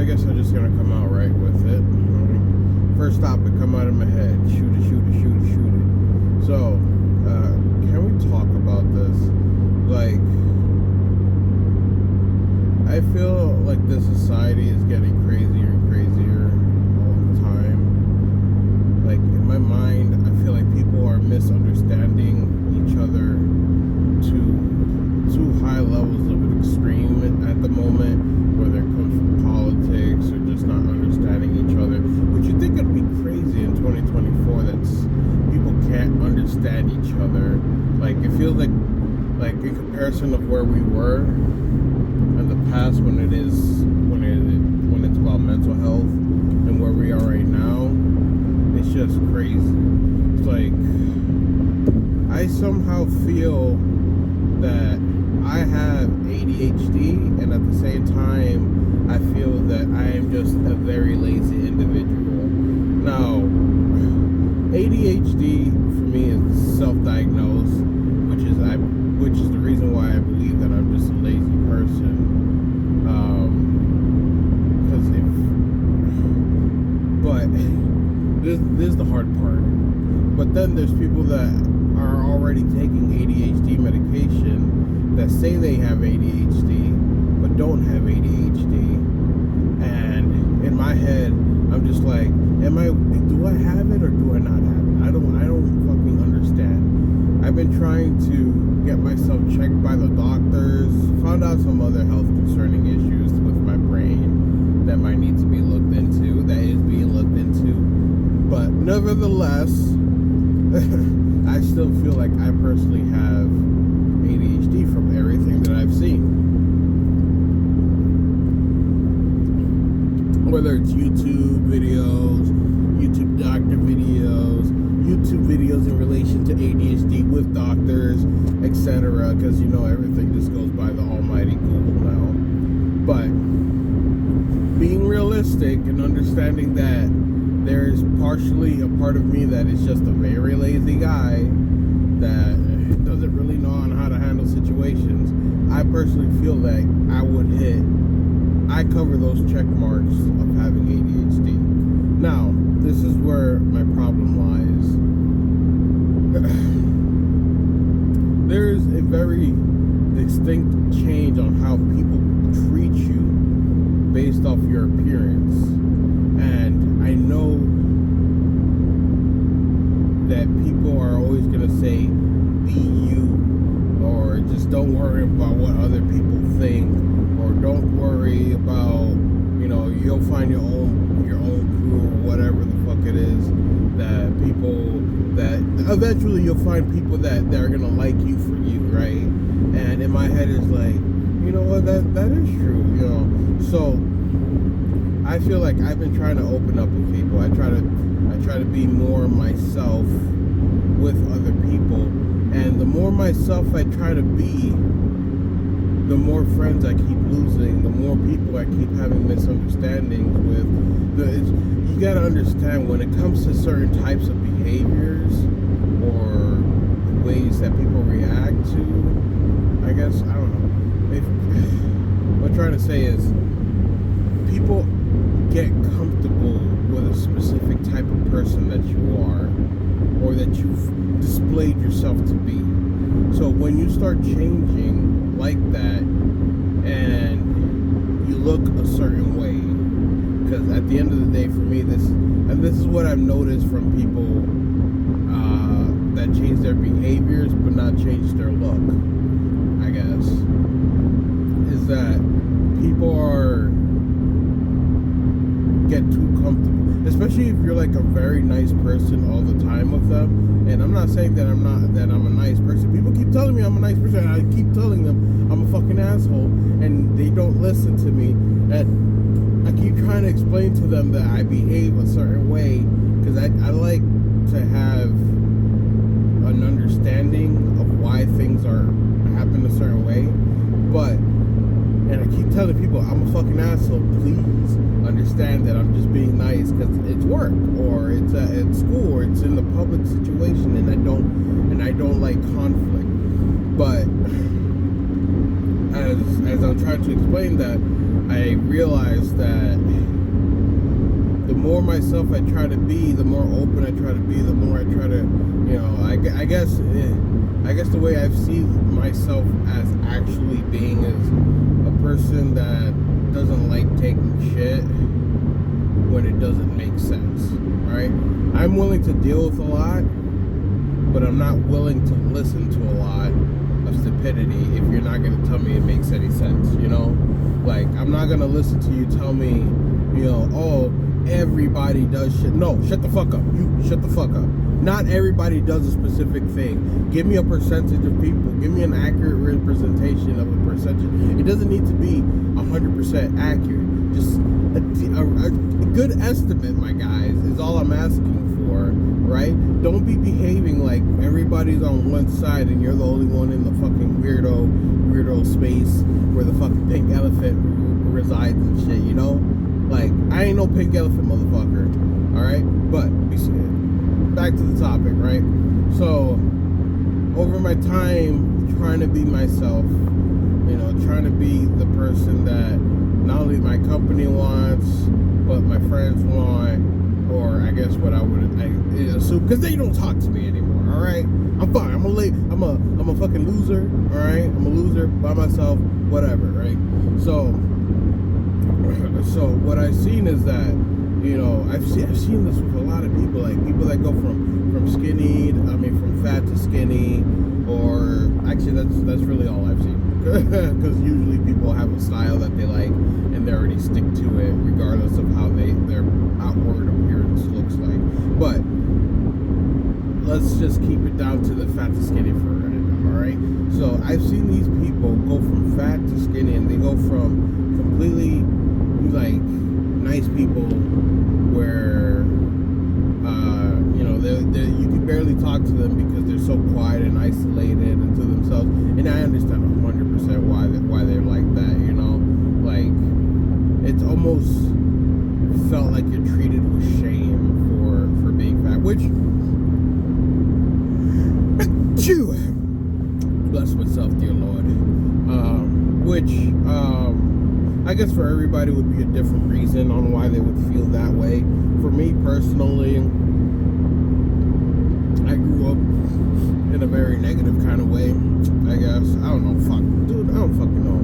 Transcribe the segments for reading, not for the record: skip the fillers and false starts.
guess I'm just gonna come out right with it. First topic, come out of my head. Shoot it. So, can we talk about this? Like, I feel like this society is getting crazier and crazier all the time. Like, in my mind, I feel like people are misunderstanding each other to high levels of an extreme at the moment, whether it comes from politics or just not understanding each other. Would you think it'd be crazy in 2024 that people can't understand each other? Like, it feels like in comparison of where we were in the past when it's about mental health and where we are right now, it's just crazy. It's like I somehow feel that I have ADHD, and at the same time I feel that I am just a very lazy individual. Now, ADHD for me is self-diagnosed, which is the reason why I believe that I'm just a lazy person. This is the hard part. But then there's people that are already taking ADHD medication that say they have ADHD but don't have ADHD. And in my head, I'm just like, do I have it or do I not have it? I don't fucking understand. I've been trying to get myself checked by the doctors, found out some other health concerning issues with my brain that might need to be looked into, that is being looked into. But nevertheless, I still feel like I personally have ADHD from everything that I've seen. Whether it's YouTube videos, YouTube doctor videos, YouTube videos in relation to ADHD with doctors, etc. Because, everything just goes by the almighty Google now. But being realistic and understanding that there's partially a part of me that is just a very lazy guy that doesn't really know on how to handle situations, I personally feel like I cover those check marks of having ADHD. Now, this is where my problem lies. There's a very distinct change on how people treat you based off your appearance. And I know that people are always going to say, be you, or just don't worry about what other people think, or don't worry about, you'll find your own crew, or whatever the fuck it is, that eventually you'll find people that are going to like you for you, right? And in my head it's like, you know what, that is true, so I feel like I've been trying to open up with people. I try to be more myself with other people, and the more myself I try to be, the more friends I keep losing, the more people I keep having misunderstandings with. You gotta understand, when it comes to certain types of behaviors or ways that people react to, I guess, I don't know. What I'm trying to say is, people get comfortable with a specific type of person that you are, or that you've displayed yourself to be. So when you start changing like that, and you look a certain way, because at the end of the day, for me, this is what I've noticed from people that change their behaviors but not change their look, I guess, is that people get too comfortable, especially if you're like a very nice person all the time with them. And I'm not saying that I'm a nice person. People keep telling me I'm a nice person, and I keep telling them I'm a fucking asshole, and they don't listen to me. And I keep trying to explain to them that I behave a certain way because I like to have an understanding of why things happen a certain way. And I keep telling people I'm a fucking asshole. Please understand that I'm just being nice because it's work, or it's at school, or it's in the public situation, and I don't like conflict. But as I'm trying to explain that, I realized that the more myself I try to be, the more open I try to be, the more I try to, I guess the way I've seen myself as actually being is a person that doesn't like taking shit when it doesn't make sense, right? I'm willing to deal with a lot, but I'm not willing to listen to a lot of stupidity if you're not going to tell me it makes any sense, Like, I'm not going to listen to you tell me, oh, everybody does shit. No, shut the fuck up. You shut the fuck up. Not everybody does a specific thing. Give me a percentage of people. Give me an accurate representation of a percentage. It doesn't need to be 100% accurate. Just a good estimate, my guys, is all I'm asking for, right? Don't be behaving like everybody's on one side and you're the only one in the fucking weirdo space where the fucking pink elephant resides and shit, Like, I ain't no pink elephant, motherfucker. Alright? But, back to the topic, right? So, over my time trying to be myself, trying to be the person that not only my company wants, but my friends want, or I guess what I assume, because they don't talk to me anymore, alright? I'm fine. I'm a fucking loser, alright? I'm a loser by myself, whatever, right? So what I've seen is that, I've seen this with a lot of people, like people that go from fat to skinny, or actually that's really all I've seen, because usually people have a style that they like and they already stick to it regardless of how their outward appearance looks like. But let's just keep it down to the fat to skinny for a minute, alright? So I've seen these people go from fat to skinny, and they go from completely like nice people where you can barely talk to them because they're so quiet and isolated and to themselves. And I understand 100% why they're like that, like it's almost felt like you're treated with shame for being fat, which bless myself, dear Lord, I guess for everybody would be a different reason on why they would feel that way. For me personally, I grew up in a very negative kind of way, I guess. I don't know, I don't fucking know.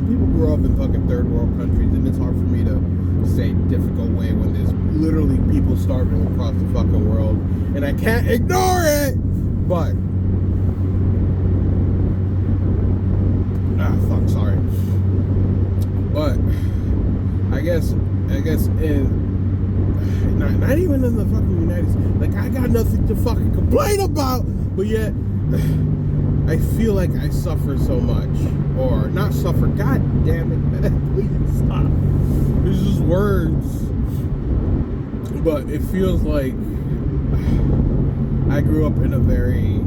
People grow up in fucking third world countries, and it's hard for me to say difficult way when there's literally people starving across the fucking world, and I can't ignore it, but sorry. But I guess in not even in the fucking United States, like I got nothing to fucking complain about, but yet I feel like I suffer so much, or not suffer. God damn it, man! Please stop. It's just words, but it feels like I grew up in a very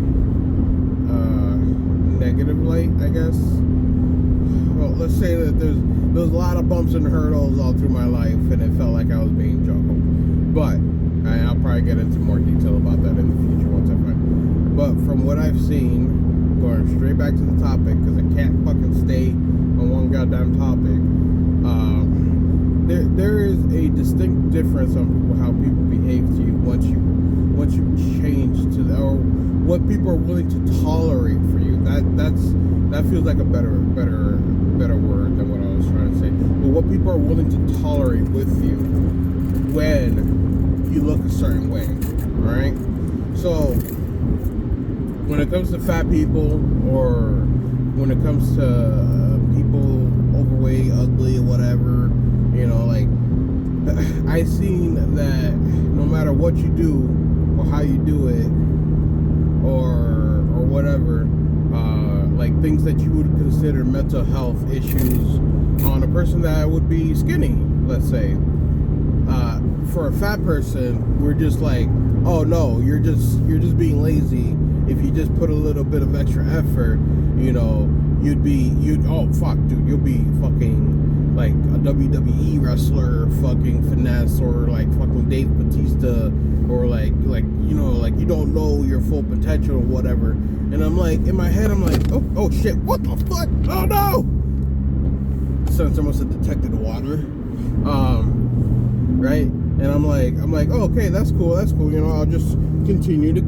negative light, I guess. Well, let's say that there's a lot of bumps and hurdles all through my life, and it felt like I was being juggled. But I'll probably get into more detail about that in the future once I find. But from what I've seen, going straight back to the topic, because I can't fucking stay on one goddamn topic. There is a distinct difference on how people behave to you once you change to or what people are willing to tolerate for you. That feels like a better word than what I was trying to say. But what people are willing to tolerate with you when you look a certain way, right? So when it comes to fat people, or when it comes to people overweight, ugly, whatever, like I've seen that no matter what you do or how you do it, or whatever, like things that you would consider mental health issues on a person that would be skinny, let's say, for a fat person, we're just like, oh no, you're just being lazy. If you just put a little bit of extra effort, you'd oh fuck, dude, you'll be fucking like a WWE wrestler fucking finesse, or like fucking Dave Bautista, or like you know, like you don't know your full potential or whatever. And I'm like, in my head, I'm like, oh shit, what the fuck? Oh no! Since I must have detected the water, right? And I'm like, oh, okay, that's cool. You know, I'll just continue to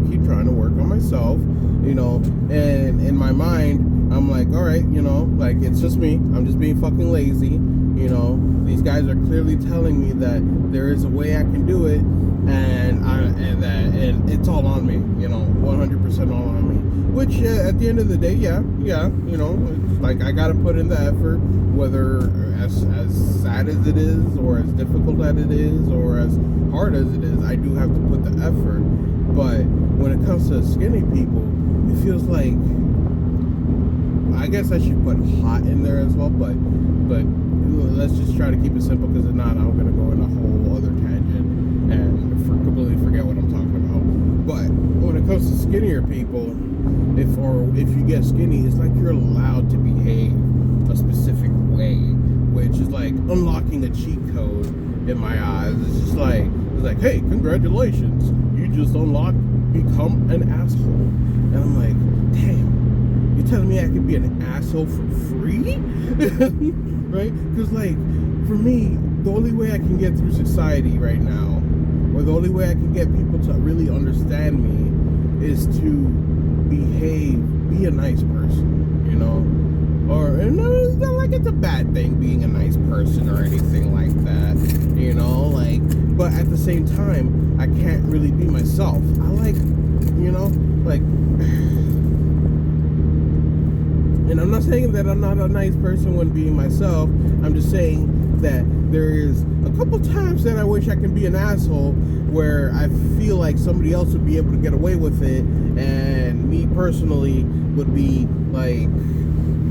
keep trying to work on myself, you know. And in my mind, I'm like, all right, you know, like it's just me. I'm just being fucking lazy, you know. These guys are clearly telling me that there is a way I can do it, and it's all on me, you know, 100% all on me. Which at the end of the day, yeah, you know, it's like I gotta put in the effort, whether as sad as it is, or as difficult as it is, or as hard as it is, I do have to put the effort. But when it comes to skinny people, it feels like, I guess I should put hot in there as well, but let's just try to keep it simple, because if not, I'm gonna go in a whole other tangent and completely forget what I'm talking about. But when it comes to skinnier people, if you get skinny, it's like you're allowed to behave a specific way, which is like unlocking a cheat code in my eyes. It's like, hey, congratulations, you just become an asshole. And I'm like, damn, you're telling me I could be an asshole for free? Right? Because like, for me, the only way I can get through society right now, or the only way I can get people to really understand me, is to be a nice person, you know? And it's not like it's a bad thing being a nice person or anything like that, you know? Like, but at the same time, I can't really be myself. I like, you know, like, and I'm not saying that I'm not a nice person when being myself. I'm just saying that there is a couple times that I wish I could be an asshole, where I feel like somebody else would be able to get away with it, and me personally would be like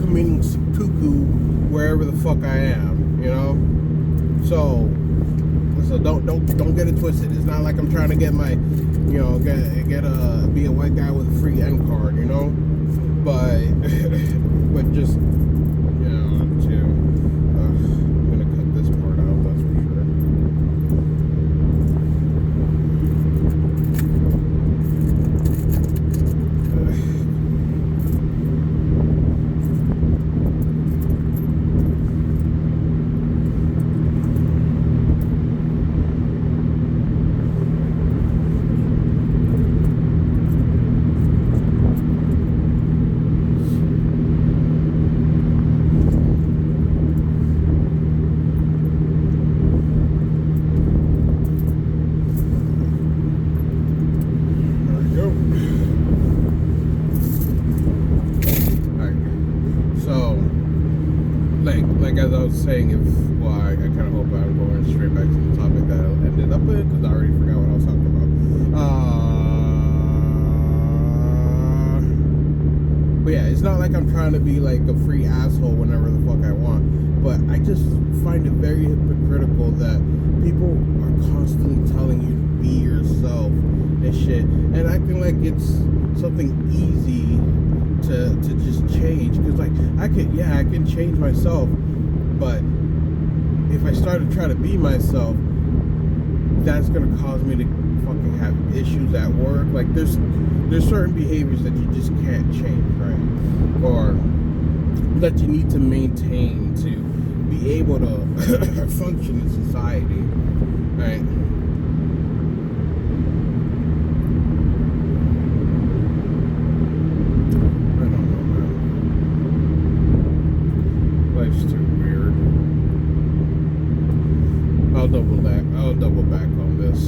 committing some cuckoo wherever the fuck I am, you know. So don't get it twisted. It's not like I'm trying to get my, you know, be a white guy with a free N card, you know. But just, you know, I'm gonna cut this part out, that's for sure. As I was saying, I kind of hope I'm going straight back to the topic that I ended up with, because I already forgot what I was talking about. But yeah, it's not like I'm trying to be like a free asshole whenever the fuck I want, but I just find it very hypocritical that people are constantly telling you to be yourself and shit, and acting like it's something easy to just change. Because like, I can change myself, but if I start to try to be myself, that's gonna cause me to fucking have issues at work. Like, there's certain behaviors that you just can't change, right? Or that you need to maintain to be able to function in society, right? I don't know, man. Life's too weird. I'll double back on this.